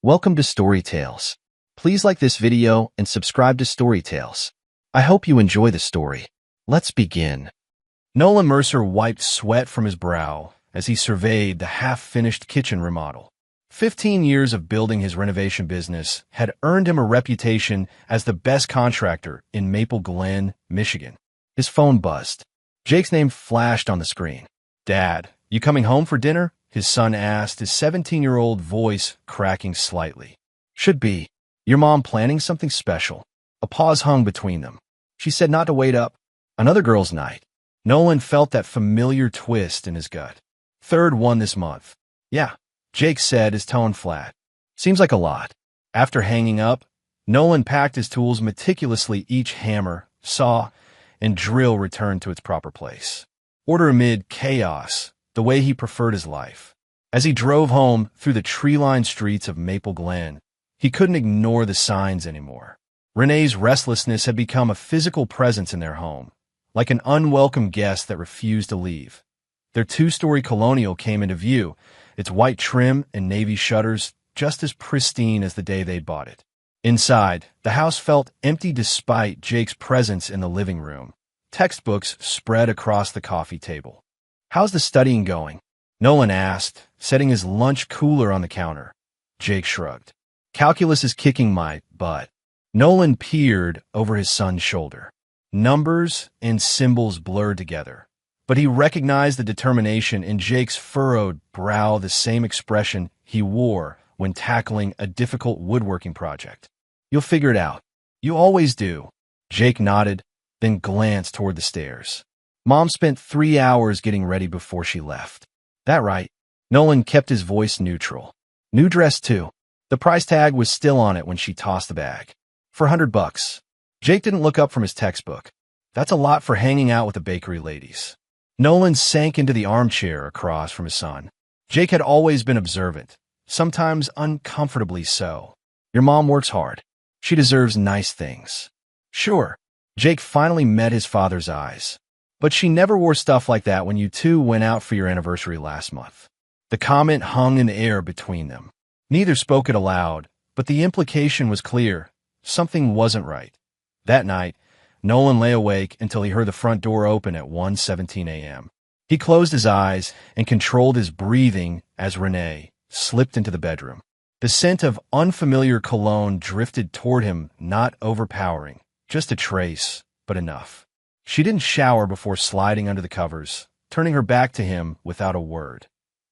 Welcome to Story Tales. Please like this video and subscribe to Story Tales. I hope you enjoy the story. Let's begin. Nolan Mercer wiped sweat from his brow as he surveyed the half-finished kitchen remodel. 15 years of building his renovation business had earned him a reputation as the best contractor in Maple Glen, Michigan. His phone buzzed. Jake's name flashed on the screen. "Dad, you coming home for dinner?" his son asked, his 17-year-old voice cracking slightly. "Should be. Your mom planning something special?" A pause hung between them. She said not to wait up. Another girl's night. Nolan felt that familiar twist in his gut. "Third one this month." "Yeah," Jake said, his tone flat. "Seems like a lot." After hanging up, Nolan packed his tools meticulously, each hammer, saw, and drill returned to its proper place. Order amid chaos, the way he preferred his life. As he drove home through the tree-lined streets of Maple Glen, he couldn't ignore the signs anymore. Renee's restlessness had become a physical presence in their home, like an unwelcome guest that refused to leave. Their two-story colonial came into view, its white trim and navy shutters just as pristine as the day they'd bought it. Inside, the house felt empty despite Jake's presence in the living room. Textbooks spread across the coffee table. "How's the studying going?" Nolan asked, setting his lunch cooler on the counter. Jake shrugged. "Calculus is kicking my butt." Nolan peered over his son's shoulder. Numbers and symbols blurred together, but he recognized the determination in Jake's furrowed brow, the same expression he wore when tackling a difficult woodworking project. "You'll figure it out. You always do." Jake nodded, then glanced toward the stairs. "Mom spent 3 hours getting ready before she left." "That right?" Nolan kept his voice neutral. "New dress, too." The price tag was still on it when she tossed the bag. "For $100. Jake didn't look up from his textbook. "That's a lot for hanging out with the bakery ladies." Nolan sank into the armchair across from his son. Jake had always been observant, sometimes uncomfortably so. "Your mom works hard. She deserves nice things." "Sure." Jake finally met his father's eyes. "But she never wore stuff like that when you two went out for your anniversary last month." The comment hung in the air between them. Neither spoke it aloud, but the implication was clear. Something wasn't right. That night, Nolan lay awake until he heard the front door open at 1:17 a.m. He closed his eyes and controlled his breathing as Renee slipped into the bedroom. The scent of unfamiliar cologne drifted toward him, not overpowering, just a trace, but enough. She didn't shower before sliding under the covers, turning her back to him without a word.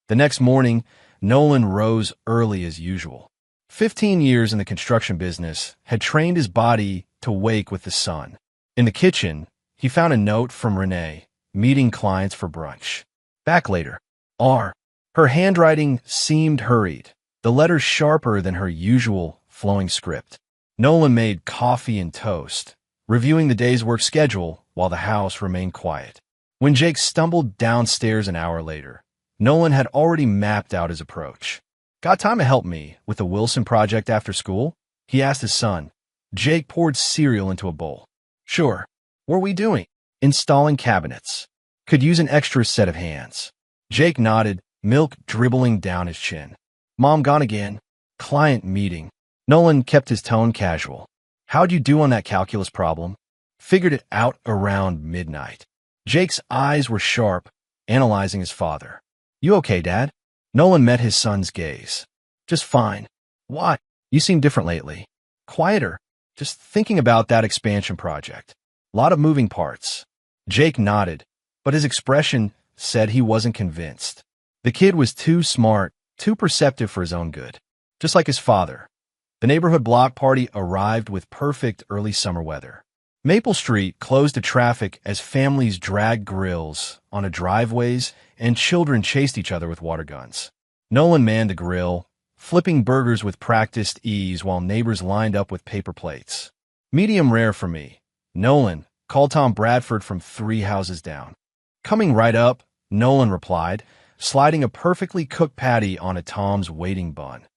The next morning, Nolan rose early as usual. 15 years in the construction business had trained his body to wake with the sun. In the kitchen, he found a note from Renee, meeting clients for brunch. "Back later. R." Her handwriting seemed hurried, the letters sharper than her usual flowing script. Nolan made coffee and toast, reviewing the day's work schedule while the house remained quiet. When Jake stumbled downstairs an hour later, Nolan had already mapped out his approach. "Got time to help me with the Wilson project after school?" he asked his son. Jake poured cereal into a bowl. "Sure. What are we doing?" "Installing cabinets. Could use an extra set of hands." Jake nodded, milk dribbling down his chin. "Mom gone again?" "Client meeting." Nolan kept his tone casual. "How'd you do on that calculus problem?" "Figured it out around midnight." Jake's eyes were sharp, analyzing his father. "You okay, Dad?" Nolan met his son's gaze. "Just fine." "What? You seem different lately." "Quieter. Just thinking about that expansion project. Lot of moving parts." Jake nodded, but his expression said he wasn't convinced. The kid was too smart, too perceptive for his own good. Just like his father. The neighborhood block party arrived with perfect early summer weather. Maple Street closed to traffic as families dragged grills onto driveways and children chased each other with water guns. Nolan manned the grill, flipping burgers with practiced ease while neighbors lined up with paper plates. "Medium rare for me." "Nolan," called Tom Bradford from 3 houses down. "Coming right up," Nolan replied, sliding a perfectly cooked patty onto Tom's waiting bun.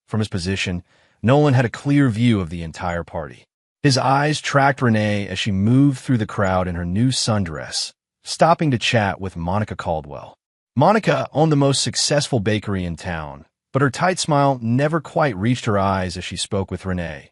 From his position, Nolan had a clear view of the entire party. His eyes tracked Renee as she moved through the crowd in her new sundress, stopping to chat with Monica Caldwell. Monica owned the most successful bakery in town, but her tight smile never quite reached her eyes as she spoke with Renee.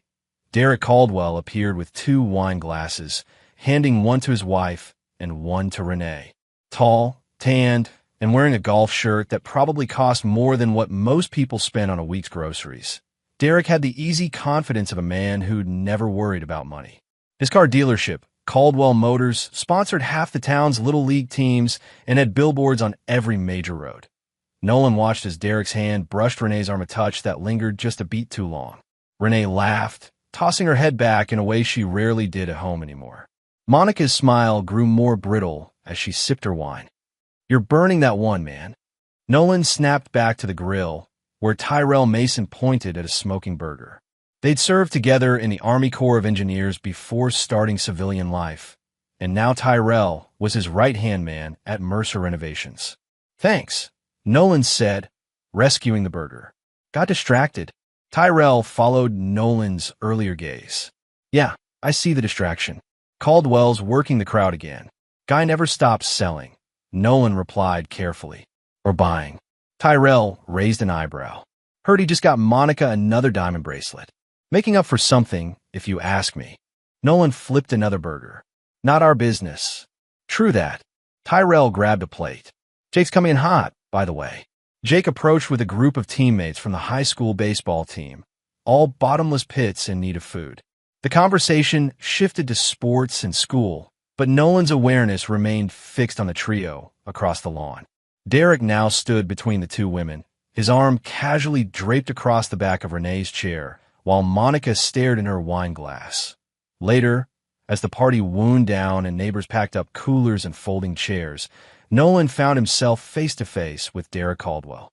Derek Caldwell appeared with 2 wine glasses, handing one to his wife and one to Renee. Tall, tanned, and wearing a golf shirt that probably cost more than what most people spend on a week's groceries. Derek had the easy confidence of a man who'd never worried about money. His car dealership, Caldwell Motors, sponsored half the town's Little League teams and had billboards on every major road. Nolan watched as Derek's hand brushed Renee's arm a touch that lingered just a beat too long. Renee laughed, tossing her head back in a way she rarely did at home anymore. Monica's smile grew more brittle as she sipped her wine. "You're burning that one, man." Nolan snapped back to the grill, where Tyrell Mason pointed at a smoking burger. They'd served together in the Army Corps of Engineers before starting civilian life, and now Tyrell was his right-hand man at Mercer Renovations. "Thanks," Nolan said, rescuing the burger. "Got distracted." Tyrell followed Nolan's earlier gaze. "Yeah, I see the distraction." Caldwell's working the crowd again. "Guy never stops selling," Nolan replied carefully. "Or buying." Tyrell raised an eyebrow. "Heard he just got Monica another diamond bracelet. Making up for something, if you ask me." Nolan flipped another burger. "Not our business." "True that." Tyrell grabbed a plate. "Jake's coming in hot, by the way." Jake approached with a group of teammates from the high school baseball team, all bottomless pits in need of food. The conversation shifted to sports and school, but Nolan's awareness remained fixed on the trio across the lawn. Derek now stood between the 2 women, his arm casually draped across the back of Renee's chair, while Monica stared in her wine glass. Later, as the party wound down and neighbors packed up coolers and folding chairs, Nolan found himself face-to-face with Derek Caldwell.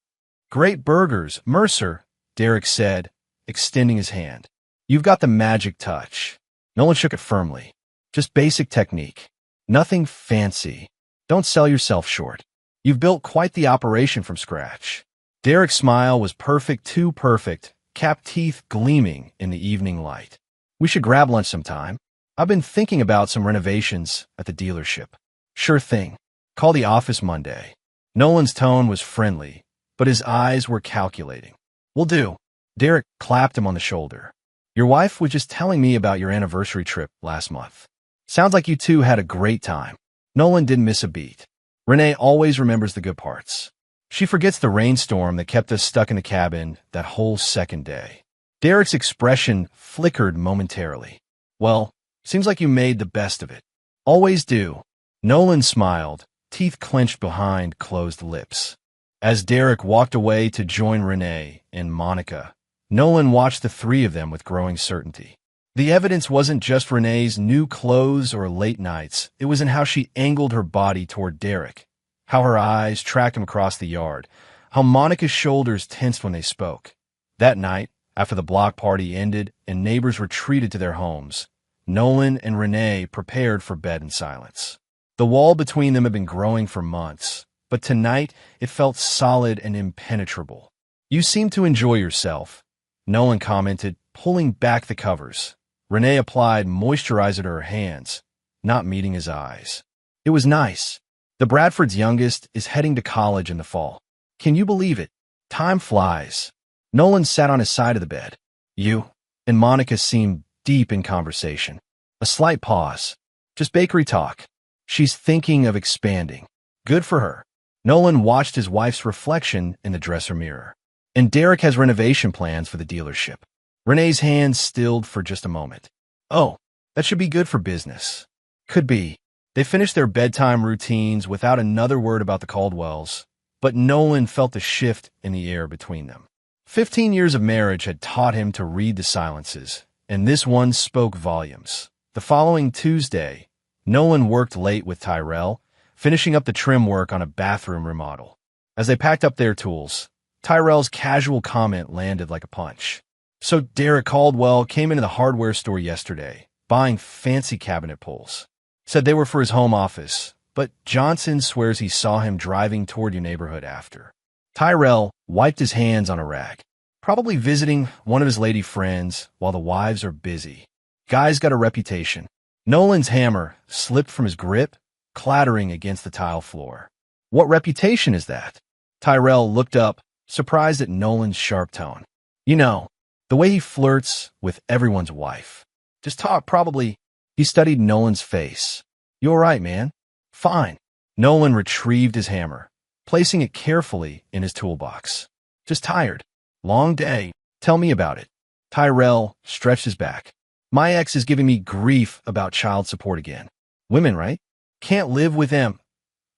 "Great burgers, Mercer," Derek said, extending his hand. "You've got the magic touch." Nolan shook it firmly. "Just basic technique. Nothing fancy. Don't sell yourself short. You've built quite the operation from scratch." Derek's smile was perfect, too perfect, capped teeth gleaming in the evening light. "We should grab lunch sometime. I've been thinking about some renovations at the dealership." "Sure thing. Call the office Monday." Nolan's tone was friendly, but his eyes were calculating. "Will do." Derek clapped him on the shoulder. "Your wife was just telling me about your anniversary trip last month. Sounds like you two had a great time." Nolan didn't miss a beat. Renee always remembers the good parts. She forgets the rainstorm that kept us stuck in the cabin that whole second day. Derek's expression flickered momentarily. "Well, seems like you made the best of it." "Always do." Nolan smiled, teeth clenched behind closed lips. As Derek walked away to join Renee and Monica, Nolan watched the 3 of them with growing certainty. The evidence wasn't just Renee's new clothes or late nights. It was in how she angled her body toward Derek, how her eyes tracked him across the yard, how Monica's shoulders tensed when they spoke. That night, after the block party ended and neighbors retreated to their homes, Nolan and Renee prepared for bed in silence. The wall between them had been growing for months, but tonight it felt solid and impenetrable. "You seem to enjoy yourself," Nolan commented, pulling back the covers. Renee applied moisturizer to her hands, not meeting his eyes. "It was nice. The Bradford's youngest is heading to college in the fall. Can you believe it? Time flies." Nolan sat on his side of the bed. "You?" And Monica seemed deep in conversation. A slight pause. "Just bakery talk. She's thinking of expanding." "Good for her." Nolan watched his wife's reflection in the dresser mirror. "And Derek has renovation plans for the dealership." Renee's hands stilled for just a moment. "Oh, that should be good for business." "Could be." They finished their bedtime routines without another word about the Caldwells, but Nolan felt the shift in the air between them. 15 years of marriage had taught him to read the silences, and this one spoke volumes. The following Tuesday, Nolan worked late with Tyrell, finishing up the trim work on a bathroom remodel. As they packed up their tools, Tyrell's casual comment landed like a punch. "So Derek Caldwell came into the hardware store yesterday, buying fancy cabinet pulls. Said they were for his home office, but Johnson swears he saw him driving toward your neighborhood after." Tyrell wiped his hands on a rag. "Probably visiting one of his lady friends while the wives are busy. Guy's got a reputation." Nolan's hammer slipped from his grip, clattering against the tile floor. "What reputation is that?" Tyrell looked up, surprised at Nolan's sharp tone. You know, the way he flirts with everyone's wife. Just talk, probably. He studied Nolan's face. You all right, man? Fine. Nolan retrieved his hammer, placing it carefully in his toolbox. Just tired. Long day. Tell me about it. Tyrell stretched his back. My ex is giving me grief about child support again. Women, right? Can't live with them.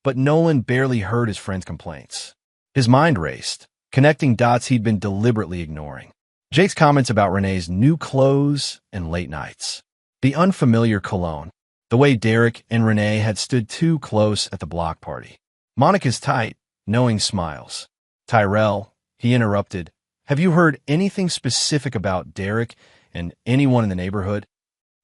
But Nolan barely heard his friend's complaints. His mind raced, connecting dots he'd been deliberately ignoring. Jake's comments about Renee's new clothes and late nights. The unfamiliar cologne. The way Derek and Renee had stood too close at the block party. Monica's tight, knowing smiles. Tyrell, he interrupted. Have you heard anything specific about Derek and anyone in the neighborhood?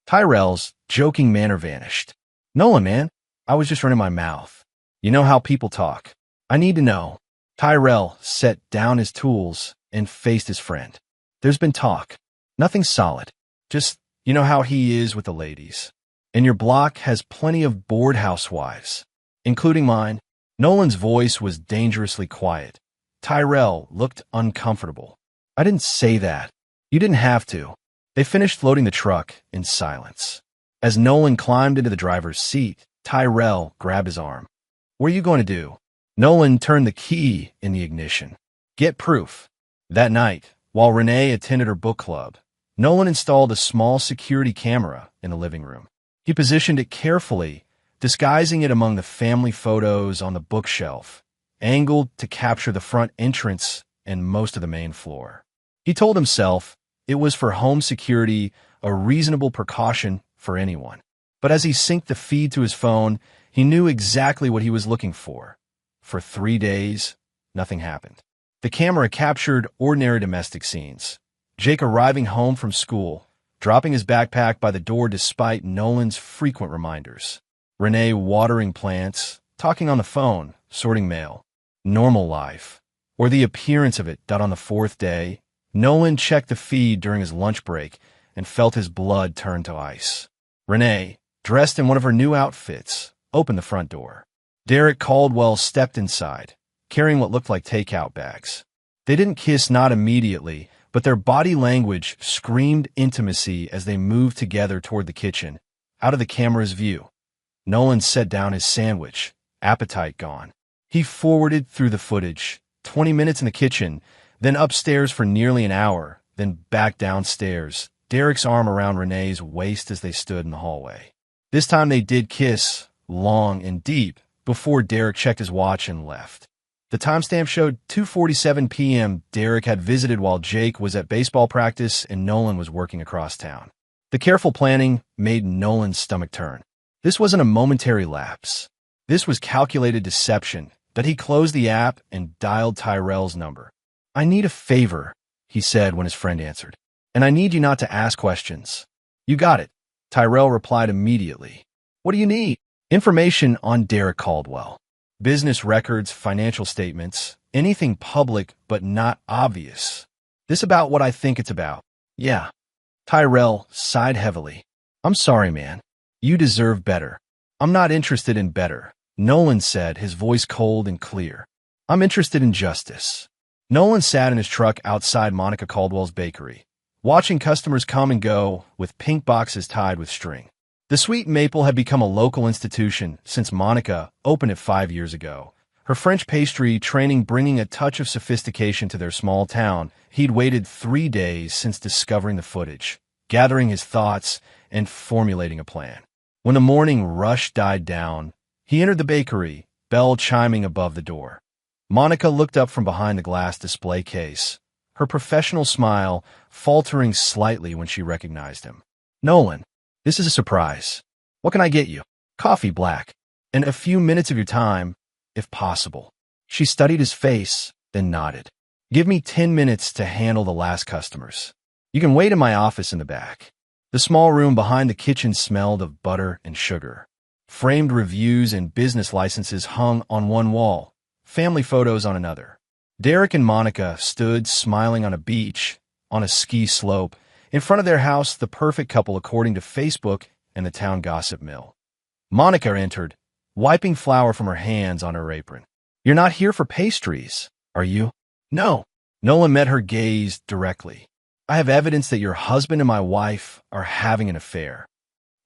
Tyrell's joking manner vanished. Nolan, man, I was just running my mouth. You know how people talk. I need to know. Tyrell set down his tools and faced his friend. There's been talk. Nothing solid. Just, you know how he is with the ladies. And your block has plenty of bored housewives, including mine. Nolan's voice was dangerously quiet. Tyrell looked uncomfortable. I didn't say that. You didn't have to. They finished loading the truck in silence. As Nolan climbed into the driver's seat, Tyrell grabbed his arm. What are you going to do? Nolan turned the key in the ignition. Get proof. That night, while Renee attended her book club, Nolan installed a small security camera in the living room. He positioned it carefully, disguising it among the family photos on the bookshelf, angled to capture the front entrance and most of the main floor. He told himself it was for home security, a reasonable precaution for anyone. But as he synced the feed to his phone, he knew exactly what he was looking for. For 3 days, nothing happened. The camera captured ordinary domestic scenes. Jake arriving home from school, dropping his backpack by the door despite Nolan's frequent reminders. Renee watering plants, talking on the phone, sorting mail. Normal life. Or the appearance of it. On the 4th day, Nolan checked the feed during his lunch break and felt his blood turn to ice. Renee, dressed in one of her new outfits, opened the front door. Derek Caldwell stepped inside, carrying what looked like takeout bags. They didn't kiss, not immediately, but their body language screamed intimacy as they moved together toward the kitchen, out of the camera's view. Nolan set down his sandwich, appetite gone. He forwarded through the footage, 20 minutes in the kitchen, then upstairs for nearly an hour, then back downstairs, Derek's arm around Renee's waist as they stood in the hallway. This time they did kiss, long and deep, before Derek checked his watch and left. The timestamp showed 2:47 p.m. Derek had visited while Jake was at baseball practice and Nolan was working across town. The careful planning made Nolan's stomach turn. This wasn't a momentary lapse. This was calculated deception, that he closed the app and dialed Tyrell's number. I need a favor, he said when his friend answered. And I need you not to ask questions. You got it. Tyrell replied immediately. What do you need? Information on Derek Caldwell. Business records, financial statements, anything public but not obvious. This about what I think it's about. Yeah. Tyrell sighed heavily. I'm sorry, man. You deserve better. I'm not interested in better, Nolan said, his voice cold and clear. I'm interested in justice. Nolan sat in his truck outside Monica Caldwell's bakery, watching customers come and go with pink boxes tied with string. The Sweet Maple had become a local institution since Monica opened it 5 years ago. Her French pastry training bringing a touch of sophistication to their small town. He'd waited 3 days since discovering the footage, gathering his thoughts and formulating a plan. When the morning rush died down, he entered the bakery, bell chiming above the door. Monica looked up from behind the glass display case, her professional smile faltering slightly when she recognized him. Nolan. This is a surprise. What can I get you? Coffee black. And a few minutes of your time, if possible. She studied his face, then nodded. Give me 10 minutes to handle the last customers. You can wait in my office in the back. The small room behind the kitchen smelled of butter and sugar. Framed reviews and business licenses hung on one wall, family photos on another. Derek and Monica stood smiling on a beach, on a ski slope, in front of their house, the perfect couple according to Facebook and the town gossip mill. Monica entered, wiping flour from her hands on her apron. You're not here for pastries, are you? No. Nolan met her gaze directly. I have evidence that your husband and my wife are having an affair.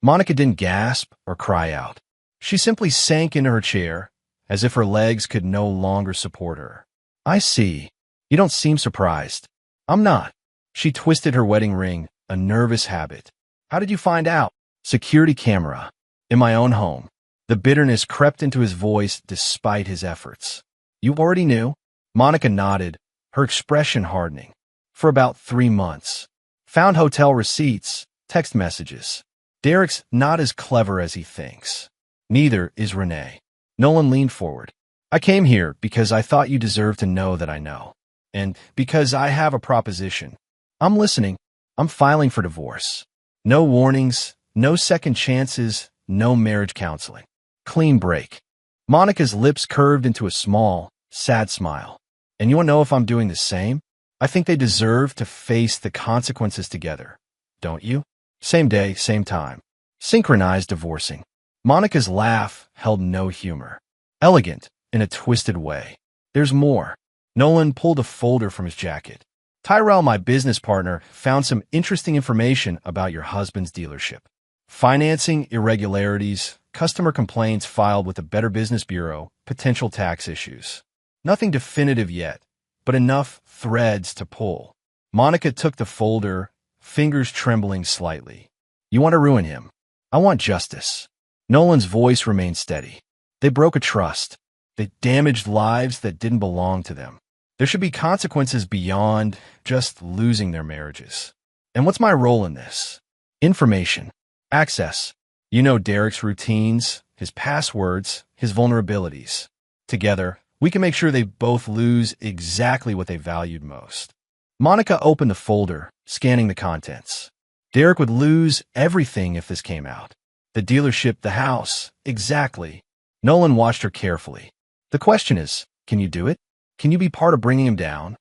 Monica didn't gasp or cry out. She simply sank into her chair, as if her legs could no longer support her. I see. You don't seem surprised. I'm not. She twisted her wedding ring, a nervous habit. How did you find out? Security camera. In my own home. The bitterness crept into his voice despite his efforts. You already knew? Monica nodded, her expression hardening. For about 3 months. Found hotel receipts, text messages. Derek's not as clever as he thinks. Neither is Renee. Nolan leaned forward. I came here because I thought you deserved to know that I know. And because I have a proposition. I'm listening. I'm filing for divorce. No warnings, no second chances, no marriage counseling. Clean break. Monica's lips curved into a small, sad smile. And you want to know if I'm doing the same? I think they deserve to face the consequences together. Don't you? Same day, same time. Synchronized divorcing. Monica's laugh held no humor. Elegant, in a twisted way. There's more. Nolan pulled a folder from his jacket. Tyrell, my business partner, found some interesting information about your husband's dealership. Financing irregularities, customer complaints filed with the Better Business Bureau, potential tax issues. Nothing definitive yet, but enough threads to pull. Monica took the folder, fingers trembling slightly. You want to ruin him. I want justice. Nolan's voice remained steady. They broke a trust. They damaged lives that didn't belong to them. There should be consequences beyond just losing their marriages. And what's my role in this? Information. Access. You know Derek's routines, his passwords, his vulnerabilities. Together, we can make sure they both lose exactly what they valued most. Monica opened the folder, scanning the contents. Derek would lose everything if this came out. The dealership, the house, exactly. Nolan watched her carefully. The question is, can you do it? Can you be part of bringing him down?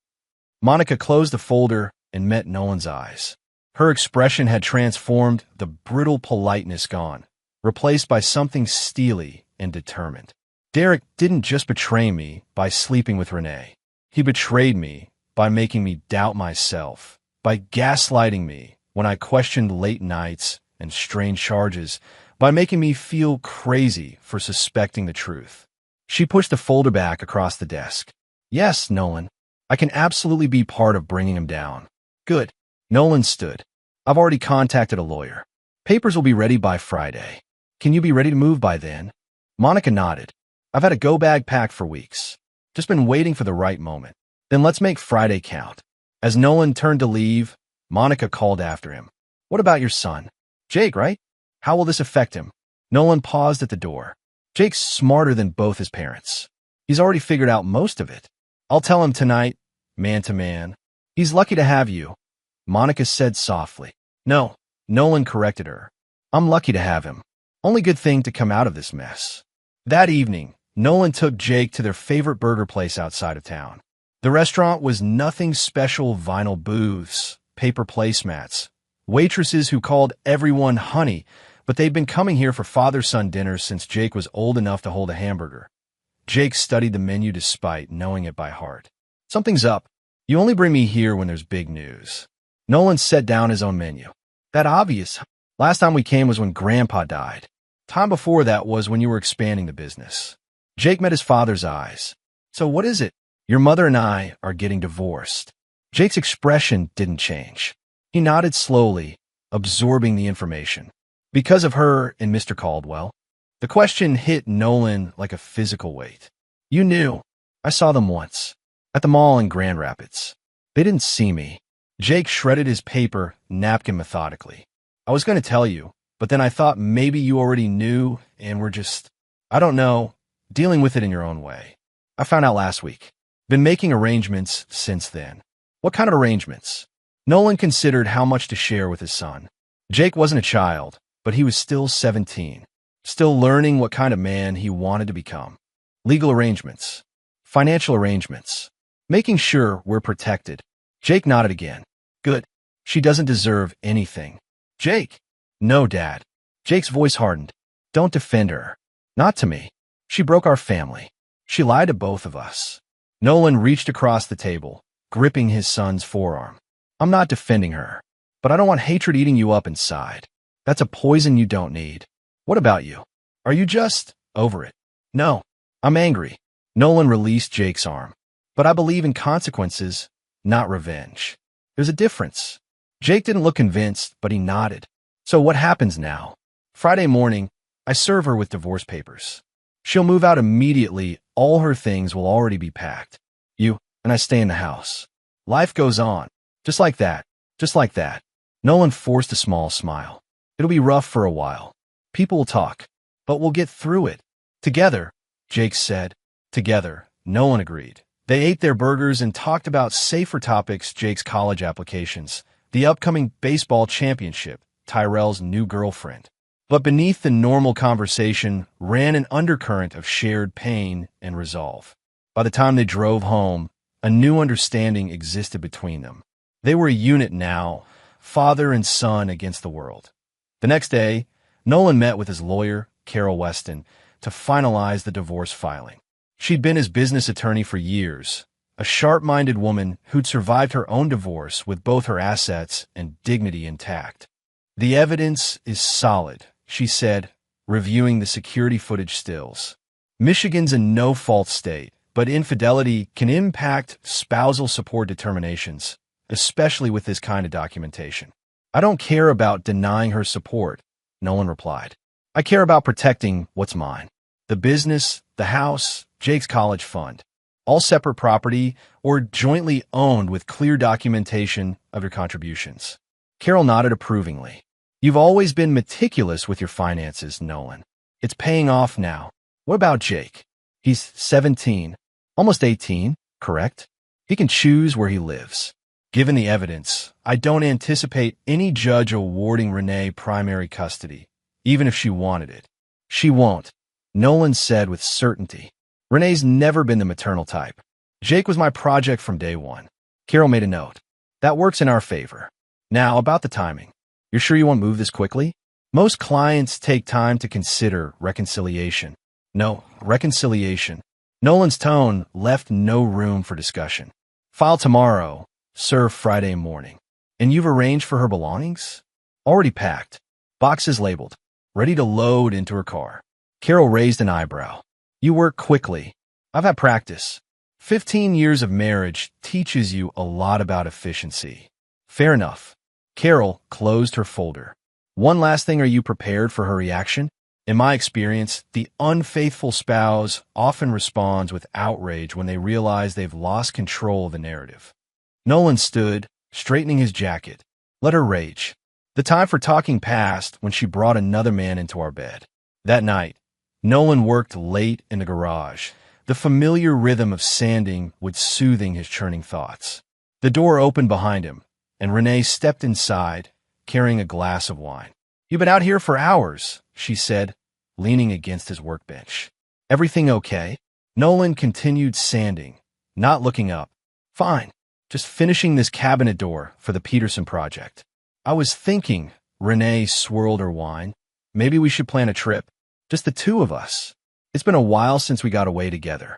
Monica closed the folder and met Nolan's eyes. Her expression had transformed, the brittle politeness gone, replaced by something steely and determined. Derek didn't just betray me by sleeping with Renee. He betrayed me by making me doubt myself, by gaslighting me when I questioned late nights and strange charges, by making me feel crazy for suspecting the truth. She pushed the folder back across the desk. Yes, Nolan, I can absolutely be part of bringing him down. Good. Nolan stood. I've already contacted a lawyer. Papers will be ready by Friday. Can you be ready to move by then? Monica nodded. I've had a go bag packed for weeks. Just been waiting for the right moment. Then let's make Friday count. As Nolan turned to leave, Monica called after him. What about your son? Jake, right? How will this affect him? Nolan paused at the door. Jake's smarter than both his parents. He's already figured out most of it. I'll tell him tonight, man to man. He's lucky to have you, Monica said softly. No, Nolan corrected her. I'm lucky to have him. Only good thing to come out of this mess. That evening, Nolan took Jake to their favorite burger place outside of town. The restaurant was nothing special: vinyl booths, paper placemats, waitresses who called everyone honey, but they'd been coming here for father-son dinners since Jake was old enough to hold a hamburger. Jake studied the menu despite knowing it by heart. Something's up. You only bring me here when there's big news. Nolan set down his own menu. That obvious. Last time we came was when Grandpa died. Time before that was when you were expanding the business. Jake met his father's eyes. So what is it? Your mother and I are getting divorced. Jake's expression didn't change. He nodded slowly, absorbing the information. Because of her and Mr. Caldwell. The question hit Nolan like a physical weight. You knew. I saw them once. At the mall in Grand Rapids. They didn't see me. Jake shredded his paper napkin methodically. I was going to tell you, but then I thought maybe you already knew and were just, I don't know, dealing with it in your own way. I found out last week. Been making arrangements since then. What kind of arrangements? Nolan considered how much to share with his son. Jake wasn't a child, but he was still 17. Still learning what kind of man he wanted to become. Legal arrangements. Financial arrangements. Making sure we're protected. Jake nodded again. Good. She doesn't deserve anything. Jake. No, Dad. Jake's voice hardened. Don't defend her. Not to me. She broke our family. She lied to both of us. Nolan reached across the table, gripping his son's forearm. I'm not defending her, but I don't want hatred eating you up inside. That's a poison you don't need. What about you? Are you just over it? No, I'm angry. Nolan released Jake's arm. But I believe in consequences, not revenge. There's a difference. Jake didn't look convinced, but he nodded. So what happens now? Friday morning, I serve her with divorce papers. She'll move out immediately. All her things will already be packed. You and I stay in the house. Life goes on. Just like that. Just like that. Nolan forced a small smile. It'll be rough for a while. People will talk, but we'll get through it. Together, Jake said. Together, Nolan agreed. They ate their burgers and talked about safer topics: Jake's college applications, the upcoming baseball championship, Tyrell's new girlfriend. But beneath the normal conversation ran an undercurrent of shared pain and resolve. By the time they drove home, a new understanding existed between them. They were a unit now, father and son against the world. The next day, Nolan met with his lawyer, Carol Weston, to finalize the divorce filing. She'd been his business attorney for years, a sharp-minded woman who'd survived her own divorce with both her assets and dignity intact. The evidence is solid, she said, reviewing the security footage stills. Michigan's a no-fault state, but infidelity can impact spousal support determinations, especially with this kind of documentation. I don't care about denying her support, Nolan replied. I care about protecting what's mine. The business, the house, Jake's college fund. All separate property or jointly owned with clear documentation of your contributions. Carol nodded approvingly. You've always been meticulous with your finances, Nolan. It's paying off now. What about Jake? He's 17, almost 18, correct? He can choose where he lives. Given the evidence, I don't anticipate any judge awarding Renee primary custody, even if she wanted it. She won't, Nolan said with certainty. Renee's never been the maternal type. Jake was my project from day one. Carol made a note. That works in our favor. Now, about the timing. You're sure you want to move this quickly? Most clients take time to consider reconciliation. No, reconciliation. Nolan's tone left no room for discussion. File tomorrow, serve Friday morning. And you've arranged for her belongings? Already packed. Boxes labeled. Ready to load into her car. Carol raised an eyebrow. You work quickly. I've had practice. 15 years of marriage teaches you a lot about efficiency. Fair enough. Carol closed her folder. One last thing, are you prepared for her reaction? In my experience, the unfaithful spouse often responds with outrage when they realize they've lost control of the narrative. Nolan stood, straightening his jacket. Let her rage. The time for talking passed when she brought another man into our bed. That night, Nolan worked late in the garage. The familiar rhythm of sanding would soothing his churning thoughts. The door opened behind him, and Renee stepped inside, carrying a glass of wine. You've been out here for hours, she said, leaning against his workbench. Everything okay? Nolan continued sanding, not looking up. Fine, just finishing this cabinet door for the Peterson project. I was thinking, Renee swirled her wine, maybe we should plan a trip. Just the two of us. It's been a while since we got away together.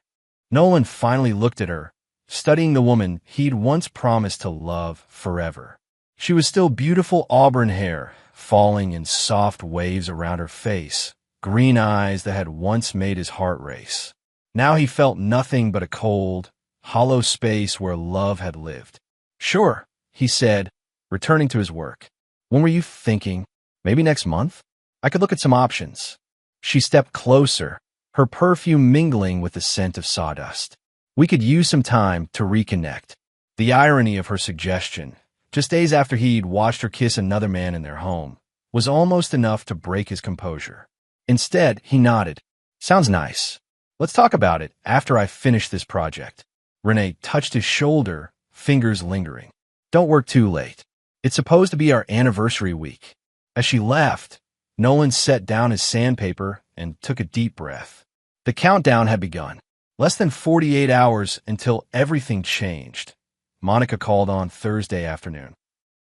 Nolan finally looked at her, studying the woman he'd once promised to love forever. She was still beautiful auburn hair, falling in soft waves around her face, green eyes that had once made his heart race. Now he felt nothing but a cold, hollow space where love had lived. Sure, he said, returning to his work. When were you thinking? Maybe next month? I could look at some options. She stepped closer, her perfume mingling with the scent of sawdust. We could use some time to reconnect. The irony of her suggestion, just days after he'd watched her kiss another man in their home, was almost enough to break his composure. Instead, he nodded. Sounds nice. Let's talk about it after I finish this project. Renee touched his shoulder, fingers lingering. Don't work too late. It's supposed to be our anniversary week. As she left, Nolan set down his sandpaper and took a deep breath. The countdown had begun. Less than 48 hours until everything changed. Monica called on Thursday afternoon.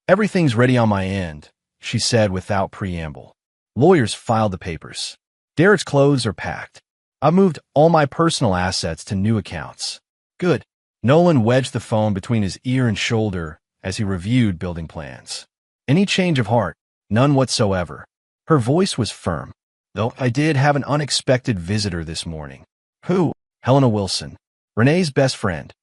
Everything's ready on my end, she said without preamble. Lawyers filed the papers. Derek's clothes are packed. I've moved all my personal assets to new accounts. Good. Nolan wedged the phone between his ear and shoulder as he reviewed building plans. Any change of heart? None whatsoever. Her voice was firm. Though I did have an unexpected visitor this morning. Who? Helena Wilson, Renee's best friend.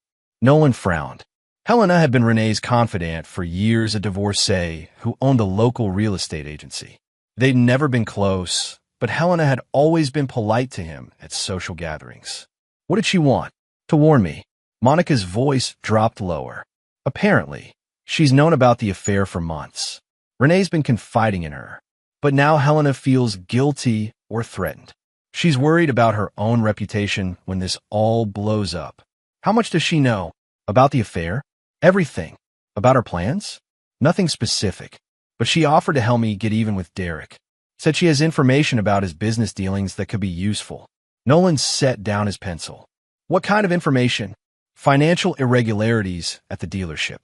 Nolan frowned. Helena had been Renee's confidant for years, a divorcee who owned a local real estate agency. They'd never been close, but Helena had always been polite to him at social gatherings. What did she want? To warn me. Monica's voice dropped lower. Apparently, she's known about the affair for months. Renee's been confiding in her. But now Helena feels guilty or threatened. She's worried about her own reputation when this all blows up. How much does she know? About the affair? Everything. About her plans? Nothing specific. But she offered to help me get even with Derek. Said she has information about his business dealings that could be useful. Nolan set down his pencil. What kind of information? Financial irregularities at the dealership.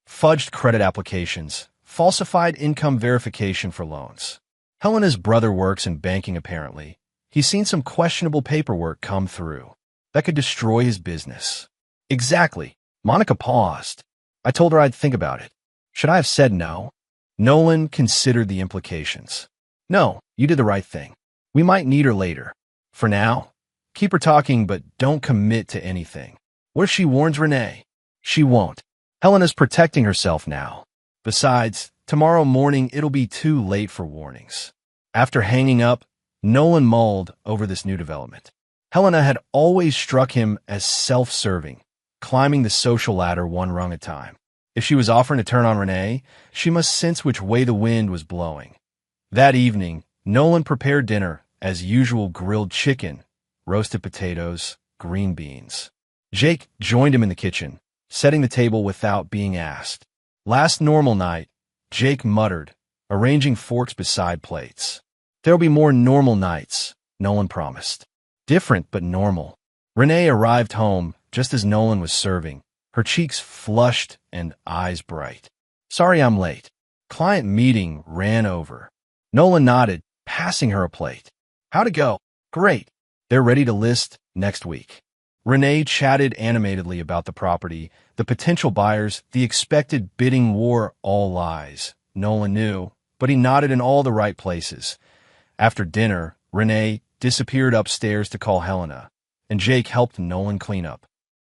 Fudged credit applications. Falsified income verification for loans. Helena's brother works in banking apparently. He's seen some questionable paperwork come through. That could destroy his business. Exactly. Monica paused. I told her I'd think about it. Should I have said no? Nolan considered the implications. No, you did the right thing. We might need her later. For now, keep her talking but don't commit to anything. What if she warns Renee? She won't. Helena's protecting herself now. Besides, tomorrow morning it'll be too late for warnings. After hanging up, Nolan mulled over this new development. Helena had always struck him as self-serving, climbing the social ladder one rung at a time. If she was offering to turn on Renee, she must sense which way the wind was blowing. That evening, Nolan prepared dinner, as usual grilled chicken, roasted potatoes, green beans. Jake joined him in the kitchen, setting the table without being asked. Last normal night, Jake muttered, arranging forks beside plates. There'll be more normal nights, Nolan promised. Different but normal. Renee arrived home just as Nolan was serving, her cheeks flushed and eyes bright. Sorry I'm late. Client meeting ran over. Nolan nodded, passing her a plate. How'd it go? Great. They're ready to list next week. Renee chatted animatedly about the property, the potential buyers, the expected bidding war, all lies. Nolan knew, but he nodded in all the right places. After dinner, Renee disappeared upstairs to call Helena, and Jake helped Nolan clean up.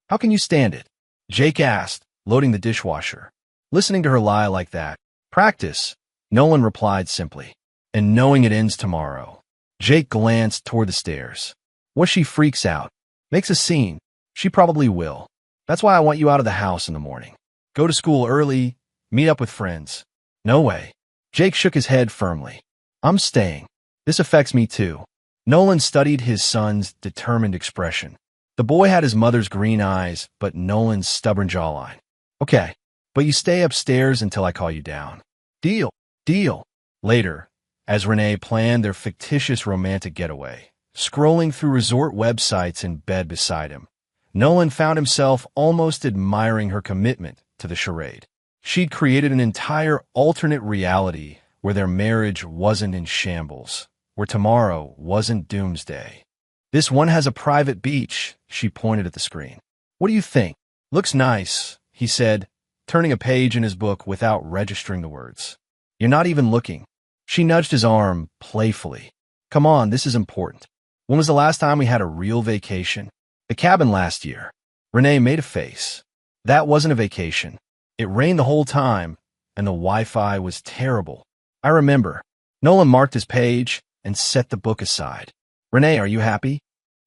How can you stand it? Jake asked, loading the dishwasher. Listening to her lie like that. Practice, Nolan replied simply. And knowing it ends tomorrow. Jake glanced toward the stairs. What she freaks out? Makes a scene. She probably will. That's why I want you out of the house in the morning. Go to school early, meet up with friends. No way. Jake shook his head firmly. I'm staying. This affects me too. Nolan studied his son's determined expression. The boy had his mother's green eyes, but Nolan's stubborn jawline. Okay, but you stay upstairs until I call you down. Deal. Deal. Later, as Renee planned their fictitious romantic getaway, scrolling through resort websites in bed beside him, Nolan found himself almost admiring her commitment to the charade. She'd created an entire alternate reality where their marriage wasn't in shambles, where tomorrow wasn't doomsday. This one has a private beach, she pointed at the screen. What do you think? Looks nice, he said, turning a page in his book without registering the words. You're not even looking. She nudged his arm playfully. Come on, this is important. When was the last time we had a real vacation? The cabin last year. Renee made a face. That wasn't a vacation. It rained the whole time, and the Wi-Fi was terrible. I remember. Nolan marked his page and set the book aside. Renee, are you happy?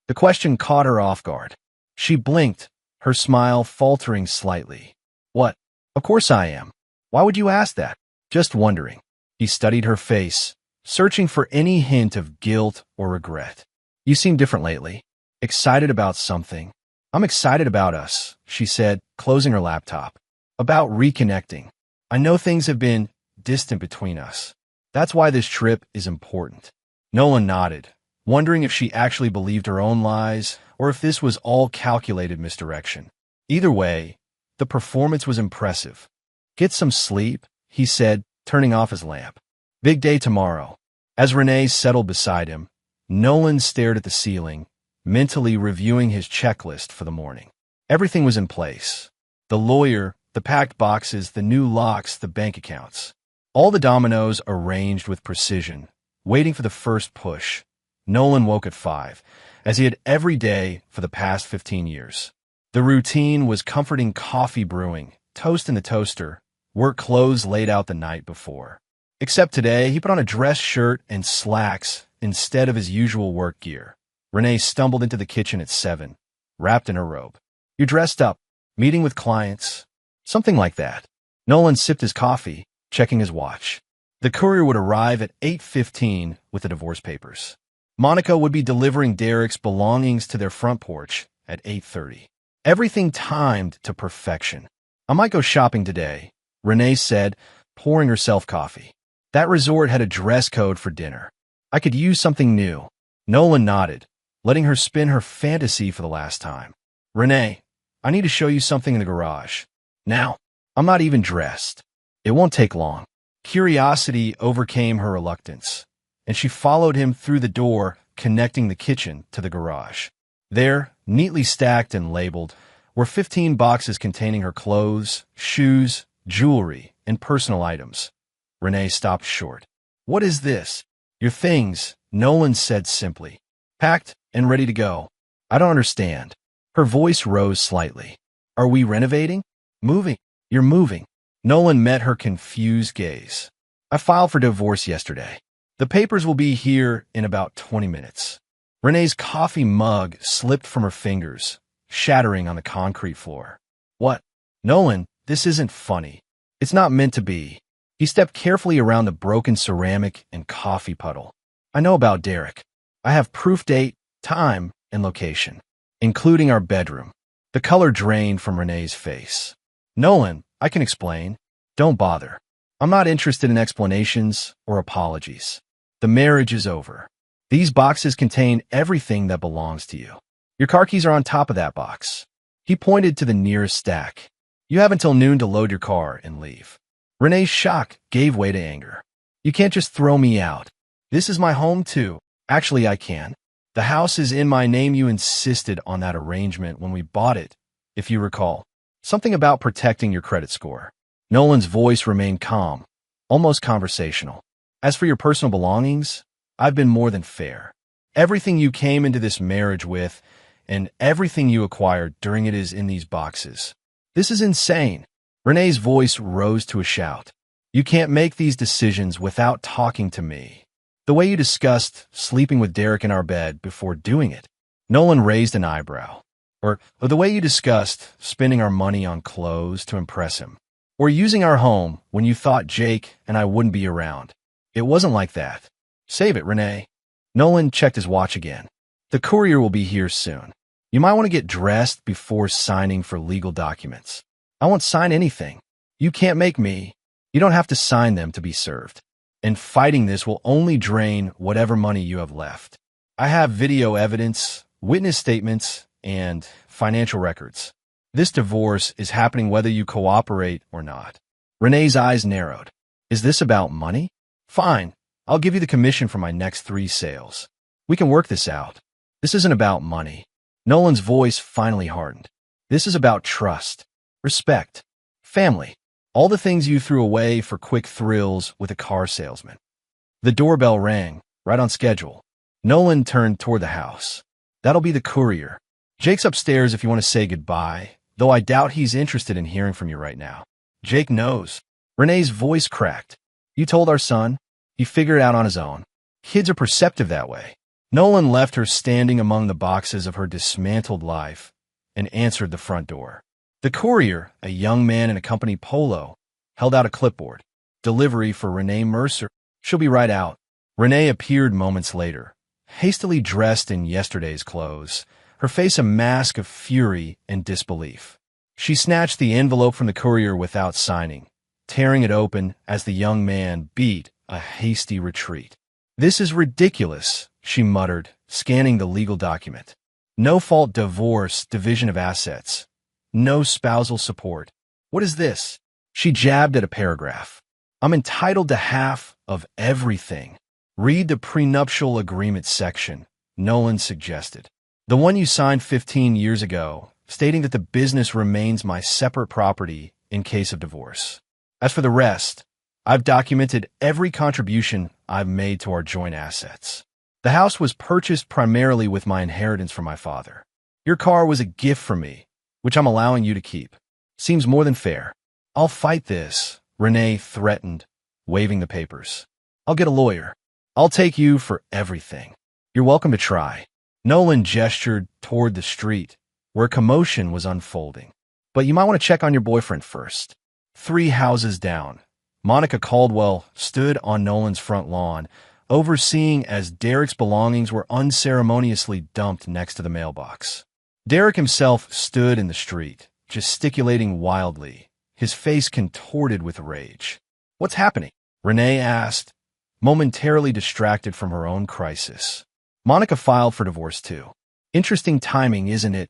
The question caught her off guard. She blinked, her smile faltering slightly. What? Of course I am. Why would you ask that? Just wondering. He studied her face, searching for any hint of guilt or regret. You seem different lately. Excited about something. I'm excited about us, she said, closing her laptop. About reconnecting. I know things have been distant between us. That's why this trip is important. Nolan nodded, wondering if she actually believed her own lies or if this was all calculated misdirection. Either way, the performance was impressive. Get some sleep, he said, turning off his lamp. Big day tomorrow. As Renee settled beside him, Nolan stared at the ceiling, mentally reviewing his checklist for the morning. Everything was in place. The lawyer, the packed boxes, the new locks, the bank accounts. All the dominoes arranged with precision, waiting for the first push. Nolan woke at 5, as he had every day for the past 15 years. The routine was comforting coffee brewing, toast in the toaster, work clothes laid out the night before. Except today, he put on a dress shirt and slacks instead of his usual work gear. Renee stumbled into the kitchen at 7, wrapped in her robe. "You're dressed up, meeting with clients." Something like that. Nolan sipped his coffee, checking his watch. The courier would arrive at 8:15 with the divorce papers. Monica would be delivering Derek's belongings to their front porch at 8:30. Everything timed to perfection. "I might go shopping today," Renee said, pouring herself coffee. That resort had a dress code for dinner. "I could use something new." Nolan nodded, letting her spin her fantasy for the last time. "Renee, I need to show you something in the garage. Now, I'm not even dressed. It won't take long." Curiosity overcame her reluctance, and she followed him through the door connecting the kitchen to the garage. There, neatly stacked and labeled, were 15 boxes containing her clothes, shoes, jewelry, and personal items. Renee stopped short. "What is this?" "Your things," Nolan said simply. "Packed and ready to go." "I don't understand." Her voice rose slightly. "Are we renovating?" "Moving." "You're moving." Nolan met her confused gaze. "I filed for divorce yesterday. The papers will be here in about 20 minutes. Renee's coffee mug slipped from her fingers, shattering on the concrete floor. "What?" "Nolan, this isn't funny. It's not meant to be." He stepped carefully around the broken ceramic and coffee puddle. "I know about Derek. I have proof date, time, and location, including our bedroom." The color drained from Renee's face. "Nolan, I can explain." "Don't bother. I'm not interested in explanations or apologies. The marriage is over. These boxes contain everything that belongs to you. Your car keys are on top of that box." He pointed to the nearest stack. "You have until noon to load your car and leave." Renee's shock gave way to anger. "You can't just throw me out. This is my home too." "Actually, I can. The house is in my name. You insisted on that arrangement when we bought it, if you recall. Something about protecting your credit score." Nolan's voice remained calm, almost conversational. "As for your personal belongings, I've been more than fair. Everything you came into this marriage with, and everything you acquired during it is in these boxes." "This is insane." Renee's voice rose to a shout. "You can't make these decisions without talking to me. The way you discussed sleeping with Derek in our bed before doing it." Nolan raised an eyebrow. Or the way you discussed spending our money on clothes to impress him. Or using our home when you thought Jake and I wouldn't be around. "It wasn't like that." "Save it, Renee." Nolan checked his watch again. "The courier will be here soon. You might want to get dressed before signing for legal documents." "I won't sign anything. You can't make me." "You don't have to sign them to be served. And fighting this will only drain whatever money you have left. I have video evidence, witness statements, and financial records. This divorce is happening whether you cooperate or not." Renee's eyes narrowed. "Is this about money? Fine. I'll give you the commission for my next 3 sales. We can work this out." "This isn't about money." Nolan's voice finally hardened. "This is about trust, respect, family, all the things you threw away for quick thrills with a car salesman." The doorbell rang, right on schedule. Nolan turned toward the house. "That'll be the courier. Jake's upstairs if you want to say goodbye, though I doubt he's interested in hearing from you right now." "Jake knows." Renee's voice cracked. "You told our son? He figured it out on his own. Kids are perceptive that way." Nolan left her standing among the boxes of her dismantled life and answered the front door. The courier, a young man in a company polo, held out a clipboard. "Delivery for Renee Mercer. She'll be right out." Renee appeared moments later, hastily dressed in yesterday's clothes, her face a mask of fury and disbelief. She snatched the envelope from the courier without signing, tearing it open as the young man beat a hasty retreat. "This is ridiculous," she muttered, scanning the legal document. "No-fault divorce, division of assets. No spousal support. What is this?" She jabbed at a paragraph. "I'm entitled to half of everything." "Read the prenuptial agreement section," Nolan suggested. "The one you signed 15 years ago stating that the business remains my separate property in case of divorce. As for the rest, I've documented every contribution I've made to our joint assets. The house was purchased primarily with my inheritance from my father. Your car was a gift from me, which I'm allowing you to keep. Seems more than fair. I'll fight this, Renee threatened, waving the papers. I'll get a lawyer. I'll take you for everything. You're welcome to try. Nolan gestured toward the street, where commotion was unfolding. But you might want to check on your boyfriend first. 3 houses down, Monica Caldwell stood on Nolan's front lawn, overseeing as Derek's belongings were unceremoniously dumped next to the mailbox. Derek himself stood in the street, gesticulating wildly, his face contorted with rage. What's happening? Renee asked, momentarily distracted from her own crisis. Monica filed for divorce too. Interesting timing, isn't it?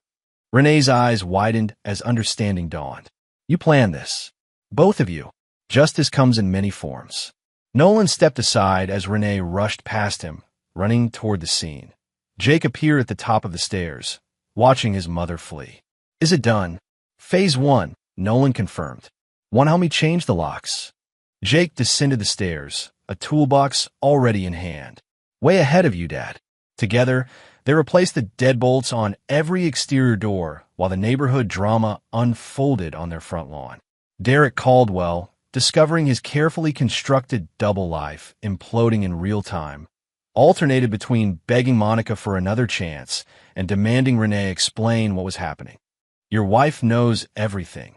Renee's eyes widened as understanding dawned. You planned this. Both of you. Justice comes in many forms. Nolan stepped aside as Renee rushed past him, running toward the scene. Jake appeared at the top of the stairs, watching his mother flee. Is it done? Phase 1, Nolan confirmed. Want to help me change the locks? Jake descended the stairs, a toolbox already in hand. Way ahead of you, Dad. Together, they replaced the deadbolts on every exterior door while the neighborhood drama unfolded on their front lawn. Derek Caldwell, discovering his carefully constructed double life imploding in real time, alternated between begging Monica for another chance and demanding Renee explain what was happening. Your wife knows everything,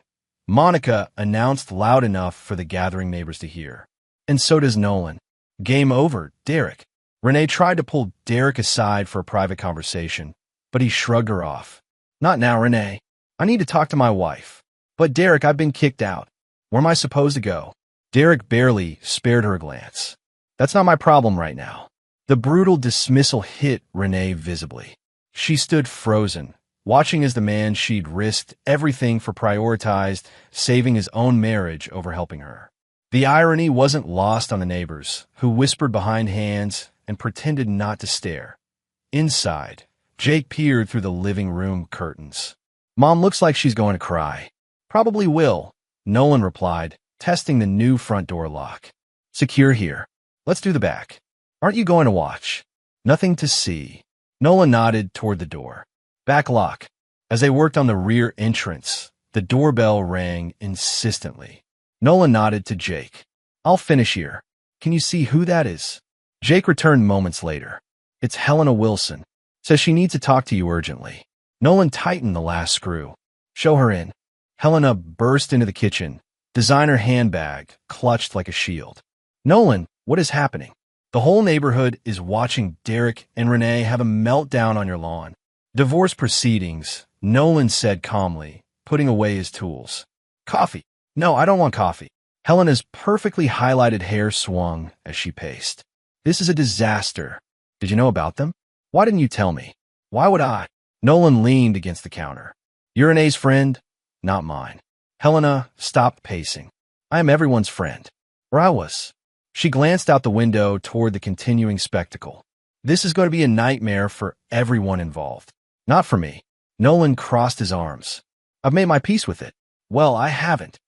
Monica announced loud enough for the gathering neighbors to hear. And so does Nolan. Game over, Derek. Renee tried to pull Derek aside for a private conversation, but he shrugged her off. Not now, Renee. I need to talk to my wife. But Derek, I've been kicked out. Where am I supposed to go? Derek barely spared her a glance. That's not my problem right now. The brutal dismissal hit Renee visibly. She stood frozen, watching as the man she'd risked everything for prioritized saving his own marriage over helping her. The irony wasn't lost on the neighbors, who whispered behind hands and pretended not to stare. Inside, Jake peered through the living room curtains. Mom looks like she's going to cry. Probably will, Nolan replied, testing the new front door lock. Secure here. Let's do the back. Aren't you going to watch? Nothing to see. Nolan nodded toward the door. Back lock. As they worked on the rear entrance, the doorbell rang insistently. Nolan nodded to Jake. I'll finish here. Can you see who that is? Jake returned moments later. It's Helena Wilson. Says she needs to talk to you urgently. Nolan tightened the last screw. Show her in. Helena burst into the kitchen, designer handbag clutched like a shield. Nolan, what is happening? The whole neighborhood is watching Derek and Renee have a meltdown on your lawn. Divorce proceedings, Nolan said calmly, putting away his tools. Coffee. No, I don't want coffee. Helena's perfectly highlighted hair swung as she paced. This is a disaster. Did you know about them? Why didn't you tell me? Why would I? Nolan leaned against the counter. You're Renee's friend, not mine. Helena stopped pacing. I am everyone's friend. Or I was. She glanced out the window toward the continuing spectacle. This is going to be a nightmare for everyone involved. Not for me. Nolan crossed his arms. I've made my peace with it. Well, I haven't.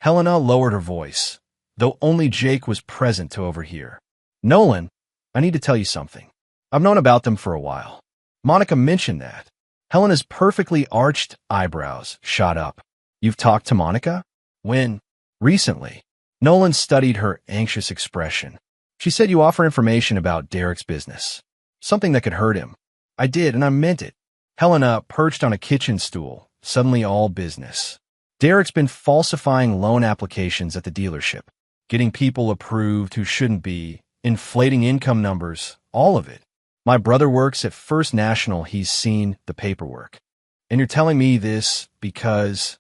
Helena lowered her voice, though only Jake was present to overhear. Nolan, I need to tell you something. I've known about them for a while. Monica mentioned that. Helena's perfectly arched eyebrows shot up. You've talked to Monica? When? Recently. Nolan studied her anxious expression. She said you offer information about Derek's business. Something that could hurt him. I did, and I meant it. Helena perched on a kitchen stool, suddenly all business. Derek's been falsifying loan applications at the dealership, getting people approved who shouldn't be, inflating income numbers, all of it. My brother works at First National. He's seen the paperwork. And you're telling me this because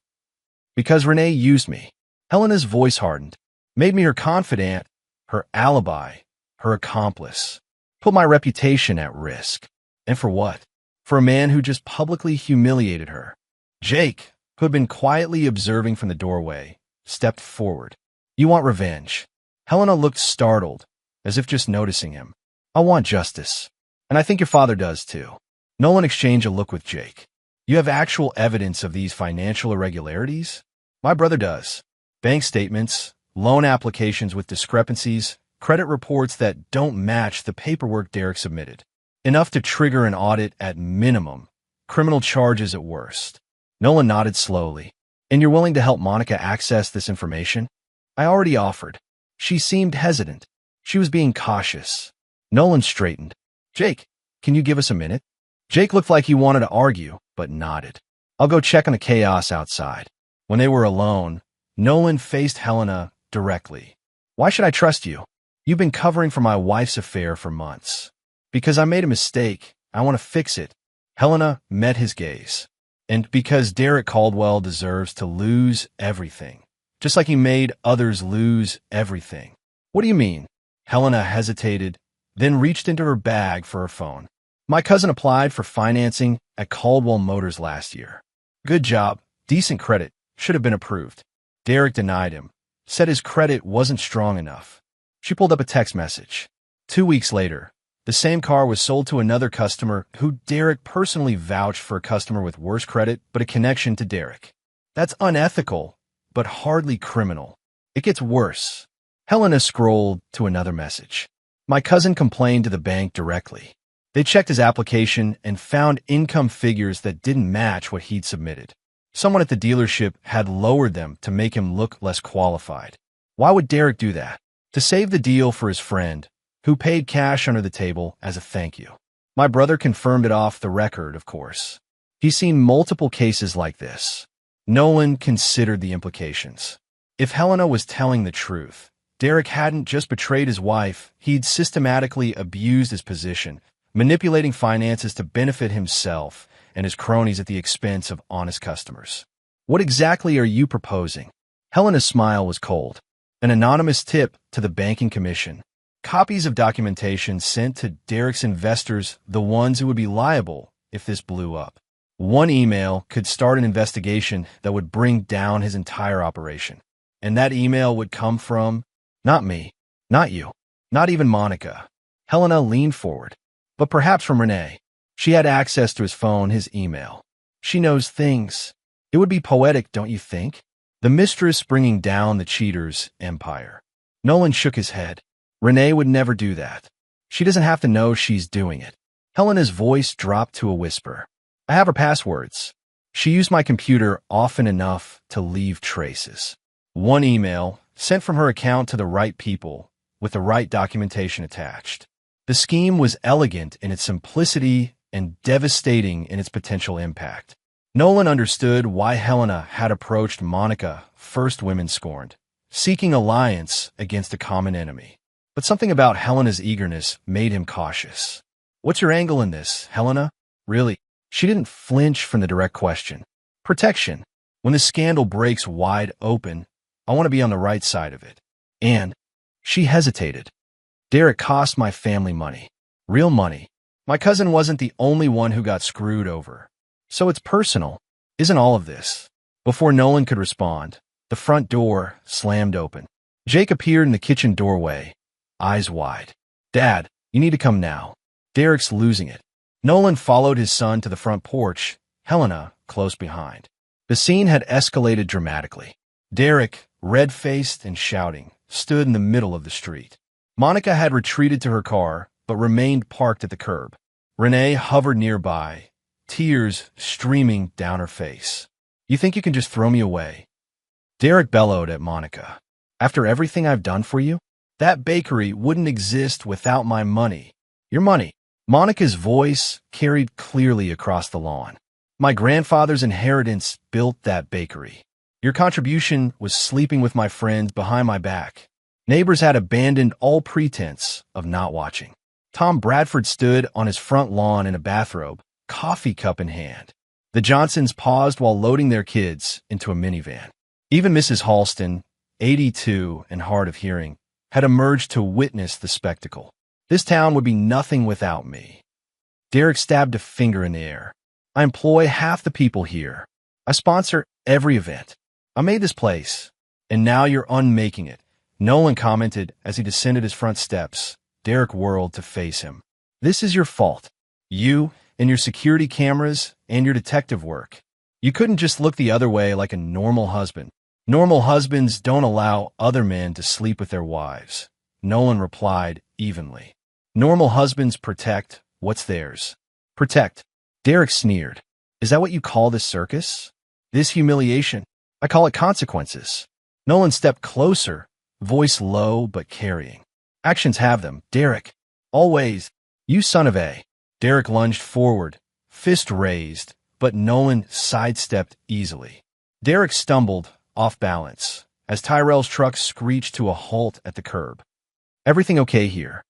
Renee used me. Helena's voice hardened, made me her confidant, her alibi, her accomplice. Put my reputation at risk. And for what? For a man who just publicly humiliated her. Jake, who had been quietly observing from the doorway, stepped forward. You want revenge. Helena looked startled, as if just noticing him. I want justice. And I think your father does too. Nolan exchanged a look with Jake. You have actual evidence of these financial irregularities? My brother does. Bank statements, loan applications with discrepancies, credit reports that don't match the paperwork Derek submitted. Enough to trigger an audit at minimum, criminal charges at worst. Nolan nodded slowly. And you're willing to help Monica access this information? I already offered. She seemed hesitant. She was being cautious. Nolan straightened. Jake, can you give us a minute? Jake looked like he wanted to argue, but nodded. I'll go check on the chaos outside. When they were alone, Nolan faced Helena directly. Why should I trust you? You've been covering for my wife's affair for months. Because I made a mistake. I want to fix it. Helena met his gaze. And because Derek Caldwell deserves to lose everything, just like he made others lose everything. What do you mean? Helena hesitated, then reached into her bag for her phone. My cousin applied for financing at Caldwell Motors last year. Good job. Decent credit. Should have been approved. Derek denied him. Said his credit wasn't strong enough. She pulled up a text message. 2 weeks later, the same car was sold to another customer who Derek personally vouched for, a customer with worse credit but a connection to Derek. That's unethical, but hardly criminal. It gets worse. Helena scrolled to another message. My cousin complained to the bank directly. They checked his application and found income figures that didn't match what he'd submitted. Someone at the dealership had lowered them to make him look less qualified. Why would Derek do that? To save the deal for his friend, who paid cash under the table as a thank you. My brother confirmed it off the record, of course. He's seen multiple cases like this. Nolan considered the implications. If Helena was telling the truth, Derek hadn't just betrayed his wife, he'd systematically abused his position, manipulating finances to benefit himself and his cronies at the expense of honest customers. What exactly are you proposing? Helena's smile was cold. An anonymous tip to the banking commission. Copies of documentation sent to Derek's investors, the ones who would be liable if this blew up. One email could start an investigation that would bring down his entire operation. And that email would come from, not me, not you, not even Monica. Helena leaned forward. But perhaps from Renee. She had access to his phone, his email. She knows things. It would be poetic, don't you think? The mistress bringing down the cheater's empire. Nolan shook his head. Renee would never do that. She doesn't have to know she's doing it. Helena's voice dropped to a whisper. I have her passwords. She used my computer often enough to leave traces. One email, sent from her account to the right people, with the right documentation attached. The scheme was elegant in its simplicity and devastating in its potential impact. Nolan understood why Helena had approached Monica, first women scorned, seeking alliance against a common enemy. But something about Helena's eagerness made him cautious. What's your angle in this, Helena? Really? She didn't flinch from the direct question. Protection. When the scandal breaks wide open, I want to be on the right side of it. And she hesitated. Derek cost my family money. Real money. My cousin wasn't the only one who got screwed over. So it's personal, isn't all of this? Before Nolan could respond, the front door slammed open. Jake appeared in the kitchen doorway, eyes wide. Dad, you need to come now. Derek's losing it. Nolan followed his son to the front porch, Helena close behind. The scene had escalated dramatically. Derek, red-faced and shouting, stood in the middle of the street. Monica had retreated to her car, but remained parked at the curb. Renee hovered nearby, tears streaming down her face. You think you can just throw me away? Derek bellowed at Monica. After everything I've done for you? That bakery wouldn't exist without my money. Your money. Monica's voice carried clearly across the lawn. My grandfather's inheritance built that bakery. Your contribution was sleeping with my friends behind my back. Neighbors had abandoned all pretense of not watching. Tom Bradford stood on his front lawn in a bathrobe, coffee cup in hand. The Johnsons paused while loading their kids into a minivan. Even Mrs. Halston, 82 and hard of hearing, had emerged to witness the spectacle. This town would be nothing without me. Derek stabbed a finger in the air. I employ half the people here. I sponsor every event. I made this place, and now you're unmaking it. Nolan commented as he descended his front steps. Derek whirled to face him. This is your fault. You and your security cameras and your detective work. You couldn't just look the other way like a normal husband. Normal husbands don't allow other men to sleep with their wives. Nolan replied evenly. Normal husbands protect what's theirs. Protect. Derek sneered. Is that what you call this circus? This humiliation? I call it consequences. Nolan stepped closer, voice low but carrying. Actions have them, Derek. Always. You son of a. Derek lunged forward, fist raised, but Nolan sidestepped easily. Derek stumbled, off balance, as Tyrell's truck screeched to a halt at the curb. Everything okay here?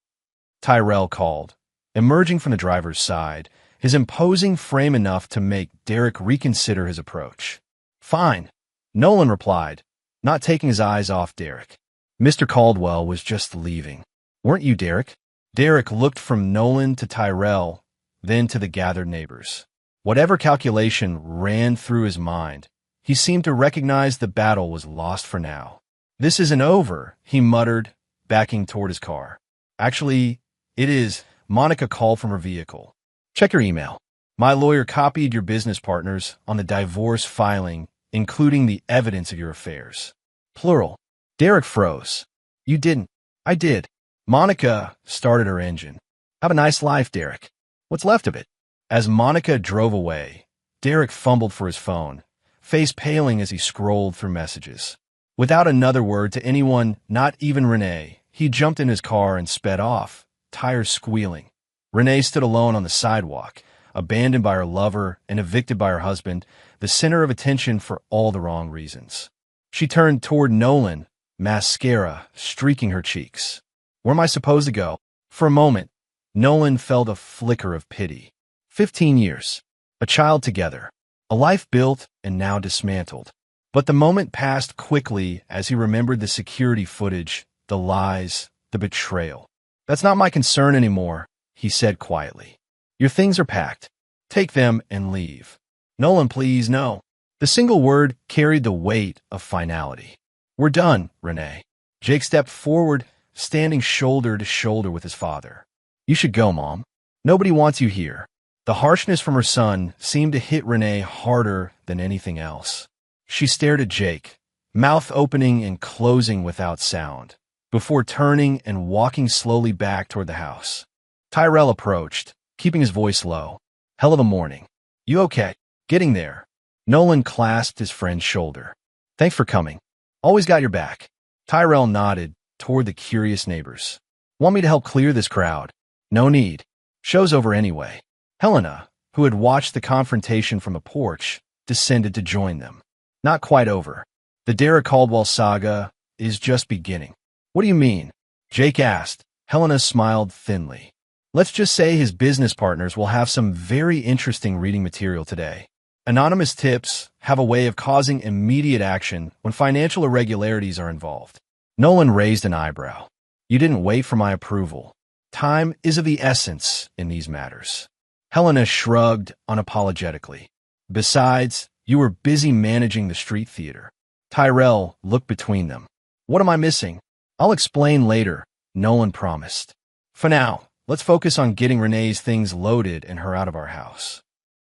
Tyrell called, emerging from the driver's side, his imposing frame enough to make Derek reconsider his approach. Fine, Nolan replied, not taking his eyes off Derek. Mr. Caldwell was just leaving. Weren't you, Derek? Derek looked from Nolan to Tyrell, then to the gathered neighbors. Whatever calculation ran through his mind, he seemed to recognize the battle was lost for now. This isn't over, he muttered, backing toward his car. Actually, it is. Monica called from her vehicle. Check your email. My lawyer copied your business partners on the divorce filing, including the evidence of your affairs. Plural. Derek froze. You didn't. I did. Monica started her engine. Have a nice life, Derek. What's left of it? As Monica drove away, Derek fumbled for his phone, face paling as he scrolled through messages. Without another word to anyone, not even Renee, he jumped in his car and sped off, tires squealing. Renee stood alone on the sidewalk, abandoned by her lover and evicted by her husband, the center of attention for all the wrong reasons. She turned toward Nolan, mascara streaking her cheeks. Where am I supposed to go? For a moment, Nolan felt a flicker of pity. 15 years. A child together. A life built and now dismantled. But the moment passed quickly as he remembered the security footage, the lies, the betrayal. That's not my concern anymore, he said quietly. Your things are packed. Take them and leave. Nolan, please, no. The single word carried the weight of finality. We're done, Renee. Jake stepped forward, standing shoulder to shoulder with his father. You should go, Mom. Nobody wants you here. The harshness from her son seemed to hit Renee harder than anything else. She stared at Jake, mouth opening and closing without sound, before turning and walking slowly back toward the house. Tyrell approached, keeping his voice low. Hell of a morning. You okay? Getting there. Nolan clasped his friend's shoulder. Thanks for coming. Always got your back. Tyrell nodded toward the curious neighbors. Want me to help clear this crowd? No need. Show's over anyway. Helena, who had watched the confrontation from a porch, descended to join them. Not quite over. The Derek Caldwell saga is just beginning. What do you mean? Jake asked. Helena smiled thinly. Let's just say his business partners will have some very interesting reading material today. Anonymous tips have a way of causing immediate action when financial irregularities are involved. Nolan raised an eyebrow. You didn't wait for my approval. Time is of the essence in these matters. Helena shrugged unapologetically. Besides, you were busy managing the street theater. Tyrell looked between them. What am I missing? I'll explain later, Nolan promised. For now, let's focus on getting Renee's things loaded and her out of our house.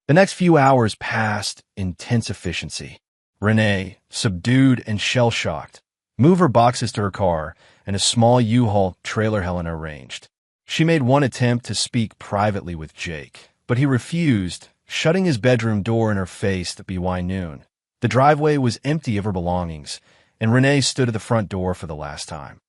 The next few hours passed in tense efficiency. Renee, subdued and shell-shocked, moved her boxes to her car and a small U-Haul trailer Helena arranged. She made one attempt to speak privately with Jake, but he refused, shutting his bedroom door in her face at BY noon. The driveway was empty of her belongings, and Renee stood at the front door for the last time.